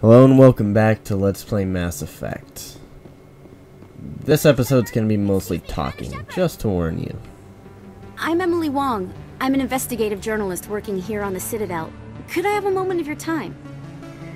Hello and welcome back to Let's Play Mass Effect. This episode's gonna be mostly talking, just to warn you. I'm Emily Wong. I'm an investigative journalist working here on the Citadel. Could I have a moment of your time?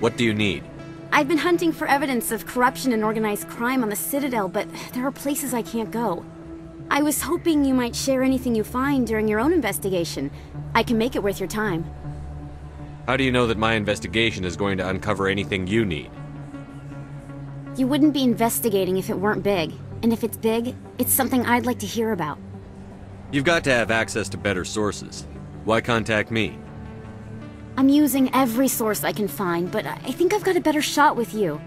What do you need? I've been hunting for evidence of corruption and organized crime on the Citadel, but there are places I can't go. I was hoping you might share anything you find during your own investigation. I can make it worth your time. How do you know that my investigation is going to uncover anything you need? You wouldn't be investigating if it weren't big. And if it's big, it's something I'd like to hear about. You've got to have access to better sources. Why contact me? I'm using every source I can find, but I think I've got a better shot with you.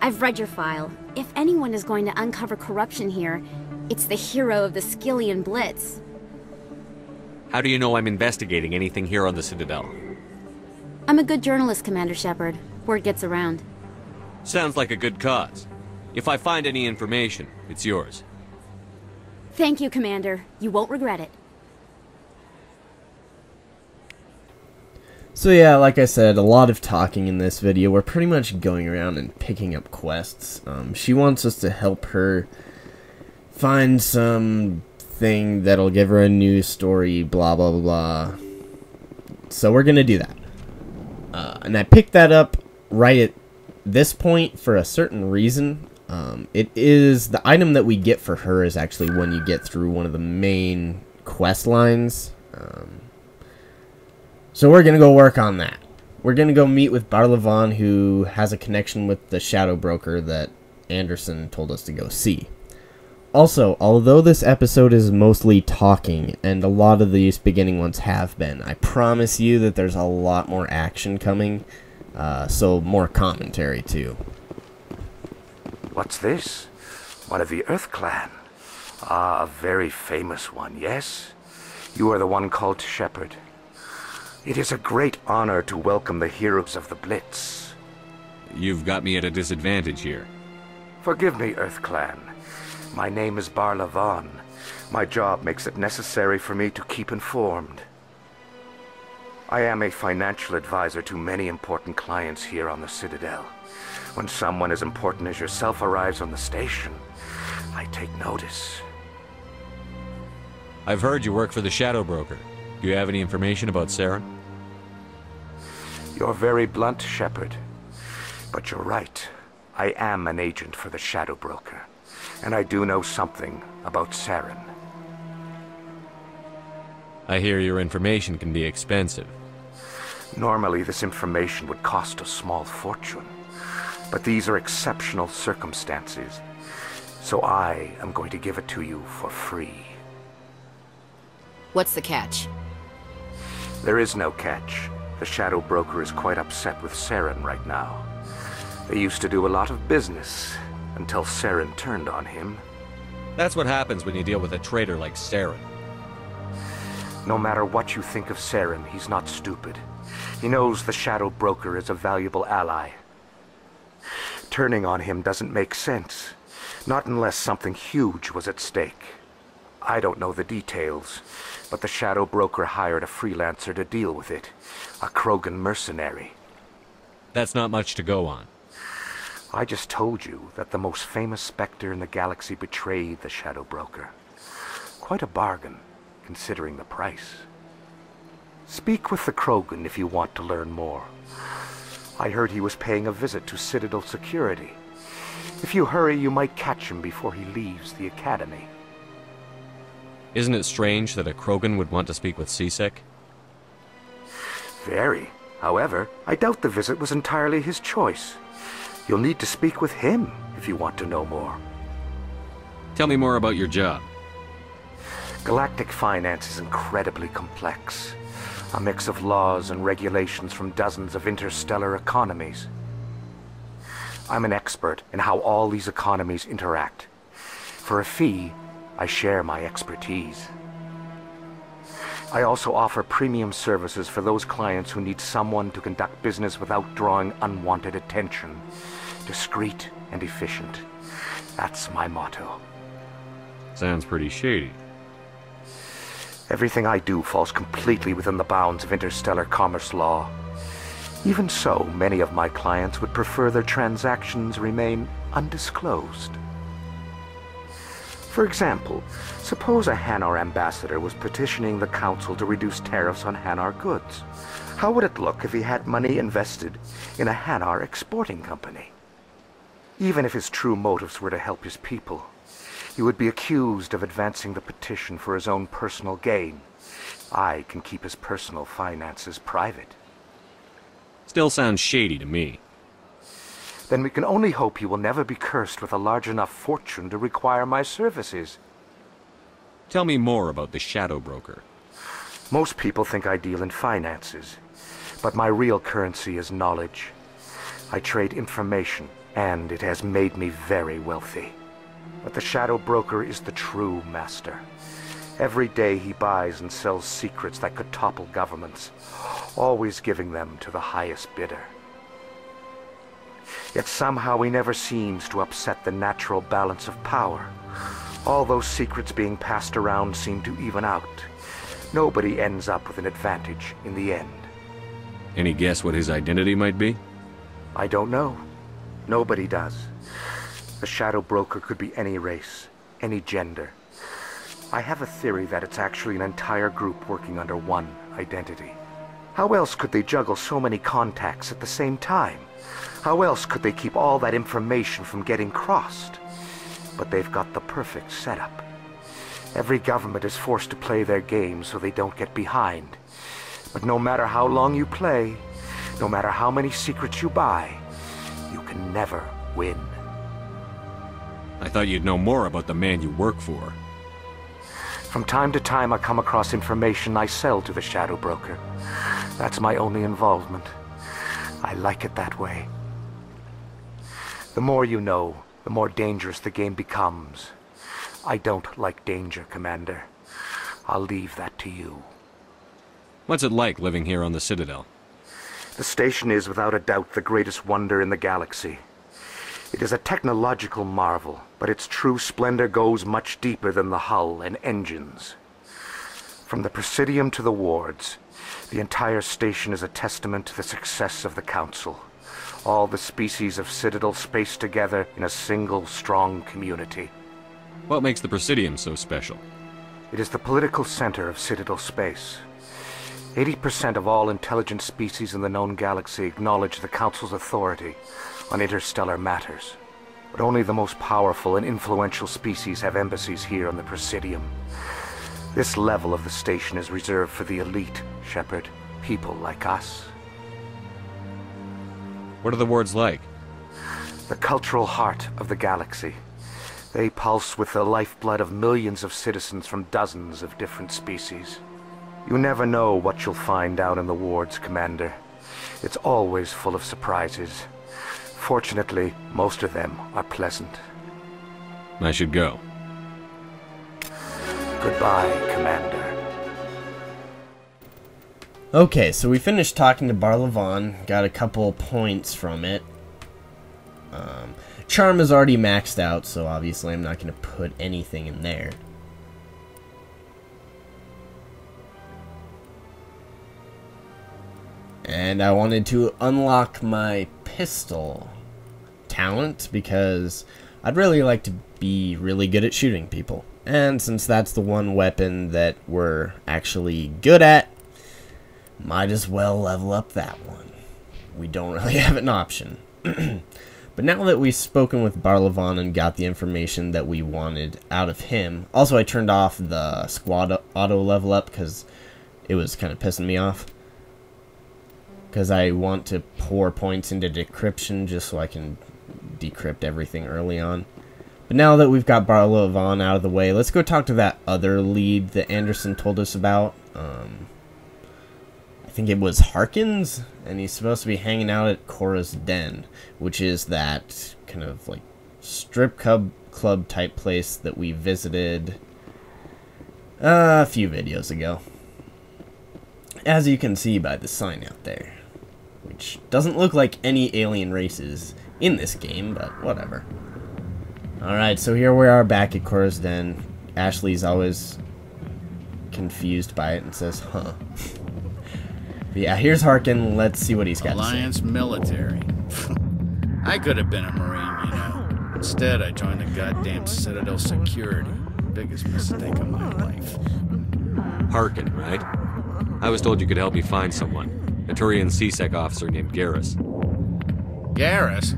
I've read your file. If anyone is going to uncover corruption here, it's the hero of the Skillian Blitz. How do you know I'm investigating anything here on the Citadel? I'm a good journalist, Commander Shepard. Word gets around. Sounds like a good cause. If I find any information, it's yours. Thank you, Commander. You won't regret it. So yeah, like I said, a lot of talking in this video. We're pretty much going around and picking up quests. She wants us to help her find something that'll give her a news story, blah blah blah blah. So we're gonna do that. And I picked that up right at this point for a certain reason. It is the item that we get for her is actually when you get through one of the main quest lines. So we're going to go work on that. We're going to go meet with Barla, who has a connection with the Shadow Broker that Anderson told us to go see. Also, although this episode is mostly talking, and a lot of these beginning ones have been, I promise you that there's a lot more action coming, so more commentary too. What's this? One of the Earth Clan. Ah, a very famous one, yes? You are the one called Shepard. It is a great honor to welcome the heroes of the Blitz. You've got me at a disadvantage here. Forgive me, Earth Clan. My name is Barla. My job makes it necessary for me to keep informed. I am a financial advisor to many important clients here on the Citadel. When someone as important as yourself arrives on the station, I take notice. I've heard you work for the Shadow Broker. Do you have any information about Saren? You're very blunt, Shepard. But you're right. I am an agent for the Shadow Broker. And I do know something about Saren. I hear your information can be expensive. Normally, this information would cost a small fortune. But these are exceptional circumstances. So I am going to give it to you for free. What's the catch? There is no catch. The Shadow Broker is quite upset with Saren right now. They used to do a lot of business, until Saren turned on him. That's what happens when you deal with a traitor like Saren. No matter what you think of Saren, he's not stupid. He knows the Shadow Broker is a valuable ally. Turning on him doesn't make sense. Not unless something huge was at stake. I don't know the details, but the Shadow Broker hired a freelancer to deal with it. A Krogan mercenary. That's not much to go on. I just told you that the most famous Spectre in the galaxy betrayed the Shadow Broker. Quite a bargain, considering the price. Speak with the Krogan if you want to learn more. I heard he was paying a visit to Citadel security. If you hurry, you might catch him before he leaves the Academy. Isn't it strange that a Krogan would want to speak with CSEC? Very. However, I doubt the visit was entirely his choice. You'll need to speak with him if you want to know more. Tell me more about your job. Galactic finance is incredibly complex. A mix of laws and regulations from dozens of interstellar economies. I'm an expert in how all these economies interact. For a fee, I share my expertise. I also offer premium services for those clients who need someone to conduct business without drawing unwanted attention. Discreet and efficient. That's my motto. Sounds pretty shady. Everything I do falls completely within the bounds of interstellar commerce law. Even so, many of my clients would prefer their transactions remain undisclosed. For example, suppose a Hanar ambassador was petitioning the council to reduce tariffs on Hanar goods. How would it look if he had money invested in a Hanar exporting company? Even if his true motives were to help his people, he would be accused of advancing the petition for his own personal gain. I can keep his personal finances private. Still sounds shady to me. Then we can only hope he will never be cursed with a large enough fortune to require my services. Tell me more about the Shadow Broker. Most people think I deal in finances, but my real currency is knowledge. I trade information, and it has made me very wealthy. But the Shadow Broker is the true master. Every day he buys and sells secrets that could topple governments, always giving them to the highest bidder. Yet somehow he never seems to upset the natural balance of power. All those secrets being passed around seem to even out. Nobody ends up with an advantage in the end. Any guess what his identity might be? I don't know. Nobody does. The Shadow Broker could be any race, any gender. I have a theory that it's actually an entire group working under one identity. How else could they juggle so many contacts at the same time? How else could they keep all that information from getting crossed? But they've got the perfect setup. Every government is forced to play their game so they don't get behind. But no matter how long you play, no matter how many secrets you buy, you can never win. I thought you'd know more about the man you work for. From time to time I come across information I sell to the Shadow Broker. That's my only involvement. I like it that way. The more you know, the more dangerous the game becomes. I don't like danger, Commander. I'll leave that to you. What's it like living here on the Citadel? The station is without a doubt the greatest wonder in the galaxy. It is a technological marvel, but its true splendor goes much deeper than the hull and engines. From the Presidium to the wards, the entire station is a testament to the success of the Council. All the species of Citadel spaced together in a single strong community. What makes the Presidium so special? It is the political center of Citadel space. 80% of all intelligent species in the known galaxy acknowledge the Council's authority on interstellar matters. But only the most powerful and influential species have embassies here on the Presidium. This level of the station is reserved for the elite, Shepard. People like us. What are the wards like? The cultural heart of the galaxy. They pulse with the lifeblood of millions of citizens from dozens of different species. You never know what you'll find out in the wards, Commander. It's always full of surprises. Fortunately, most of them are pleasant. I should go. Goodbye, Commander. Okay, so we finished talking to Barla, got a couple points from it. Charm is already maxed out, so obviously I'm not going to put anything in there. And I wanted to unlock my pistol talent because I'd really like to be really good at shooting people. And since that's the one weapon that we're actually good at, might as well level up that one. We don't really have an option. But now that we've spoken with Barla and got the information that we wanted out of him, also I turned off the squad auto level up because it was kind of pissing me off. Because I want to pour points into decryption just so I can decrypt everything early on. But now that we've got Barla out of the way, let's go talk to that other lead that Anderson told us about. I think it was Harkin's, and he's supposed to be hanging out at Cora's Den, which is that kind of like strip club type place that we visited a few videos ago. As you can see by the sign out there, which doesn't look like any alien races in this game, but whatever. Alright, so here we are back at Cora's Den. Ashley's always confused by it and says, huh. But yeah, here's Harkin. Let's see what he's got Alliance to say. military. I could have been a Marine, you know. Instead, I joined the goddamn Citadel security. Biggest mistake of my life. Harkin, right? I was told you could help me find someone. A Turian CSEC officer named Garrus. Garrus?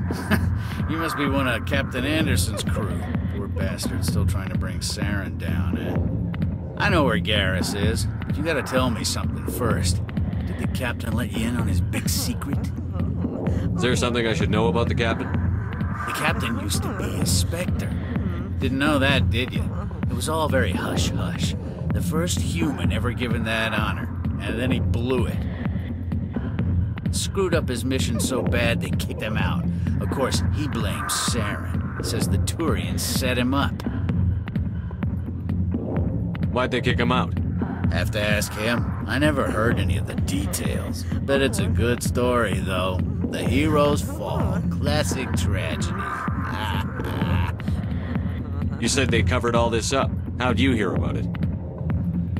You must be one of Captain Anderson's crew. Poor bastard still trying to bring Saren down, eh? I know where Garrus is, but you gotta tell me something first. Did the captain let you in on his big secret? Is there something I should know about the captain? The captain used to be a Spectre. Didn't know that, did you? It was all very hush-hush. The first human ever given that honor, and then he blew it. Screwed up his mission so bad they kicked him out. Of course, he blames Saren. Says the Turians set him up. Why'd they kick him out? Have to ask him. I never heard any of the details. Bet it's a good story, though. The hero's fall. Classic tragedy. You said they covered all this up. How'd you hear about it?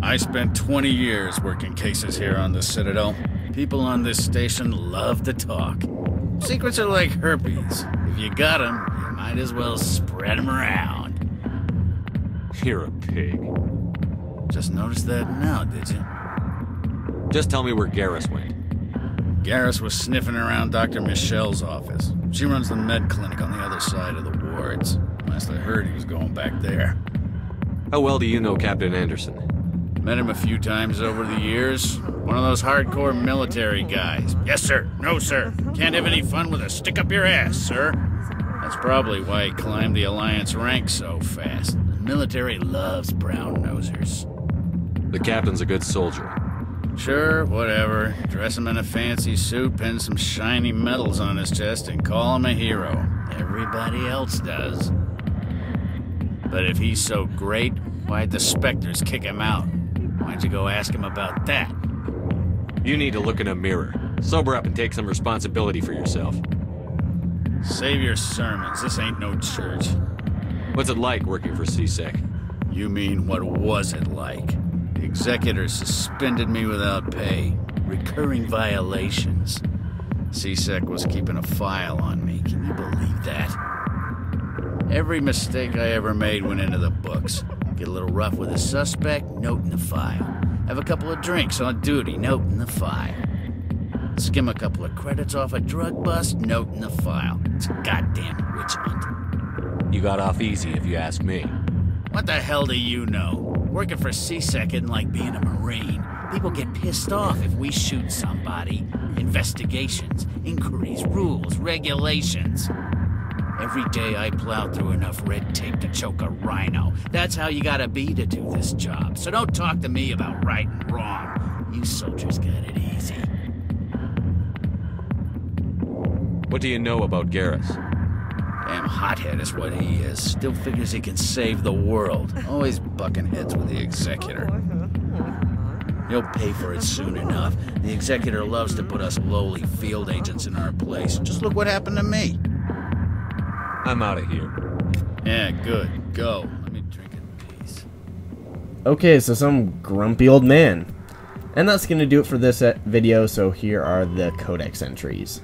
I spent 20 years working cases here on the Citadel. People on this station love to talk. Secrets are like herpes. If you got them, you might as well spread them around. You're a pig. Just noticed that now, did you? Just tell me where Garrus went. Garrus was sniffing around Dr. Michelle's office. She runs the med clinic on the other side of the wards. Last I heard, he was going back there. How well do you know Captain Anderson? Met him a few times over the years. One of those hardcore military guys. Yes, sir. No, sir. Can't have any fun with a stick up your ass, sir. That's probably why he climbed the Alliance ranks so fast. The military loves brown-nosers. The captain's a good soldier. Sure, whatever. Dress him in a fancy suit, pin some shiny medals on his chest, and call him a hero. Everybody else does. But if he's so great, why'd the Spectres kick him out? Why'd you go ask him about that? You need to look in a mirror. Sober up and take some responsibility for yourself. Save your sermons. This ain't no church. What's it like working for CSEC? You mean, what was it like? The executor suspended me without pay. Recurring violations. CSEC was keeping a file on me. Can you believe that? Every mistake I ever made went into the books. Get a little rough with a suspect, note in the file. Have a couple of drinks on duty, note in the file. Skim a couple of credits off a drug bust, note in the file. It's a goddamn witch hunt. You got off easy, if you ask me. What the hell do you know? Working for CSEC isn't like being a Marine. People get pissed off if we shoot somebody. Investigations, inquiries, rules, regulations. Every day I plow through enough red tape to choke a rhino. That's how you gotta be to do this job. So don't talk to me about right and wrong. You soldiers got it easy. What do you know about Garrus? Damn hothead is what he is. Still figures he can save the world. Always bucking heads with the executor. He'll pay for it soon enough. The executor loves to put us lowly field agents in our place. Just look what happened to me. I'm out of here. Yeah, good. Go. Let me drink in peace. Okay, so some grumpy old man. And that's going to do it for this video, so here are the codex entries.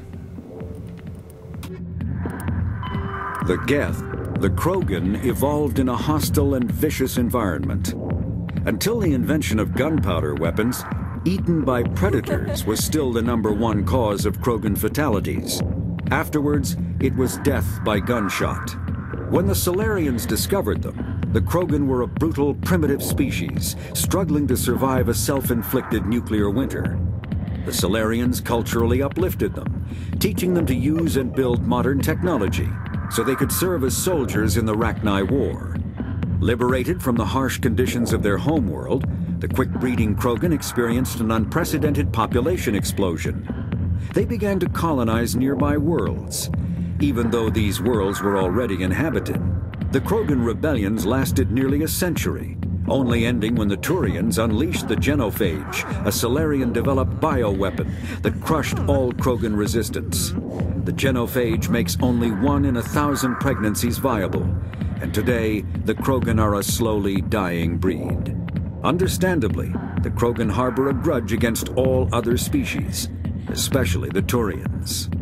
The Geth, the Krogan, evolved in a hostile and vicious environment. Until the invention of gunpowder weapons, eaten by predators was still the #1 cause of Krogan fatalities. Afterwards, it was death by gunshot. When the Solarians discovered them, the Krogan were a brutal, primitive species, struggling to survive a self-inflicted nuclear winter. The Solarians culturally uplifted them, teaching them to use and build modern technology, so they could serve as soldiers in the Rachni War. Liberated from the harsh conditions of their homeworld, the quick-breeding Krogan experienced an unprecedented population explosion. They began to colonize nearby worlds. Even though these worlds were already inhabited, the Krogan rebellions lasted nearly a century, only ending when the Turians unleashed the genophage, a Solarian-developed bioweapon that crushed all Krogan resistance. The genophage makes only 1 in 1,000 pregnancies viable, and today the Krogan are a slowly dying breed. Understandably, the Krogan harbor a grudge against all other species, especially the Turians.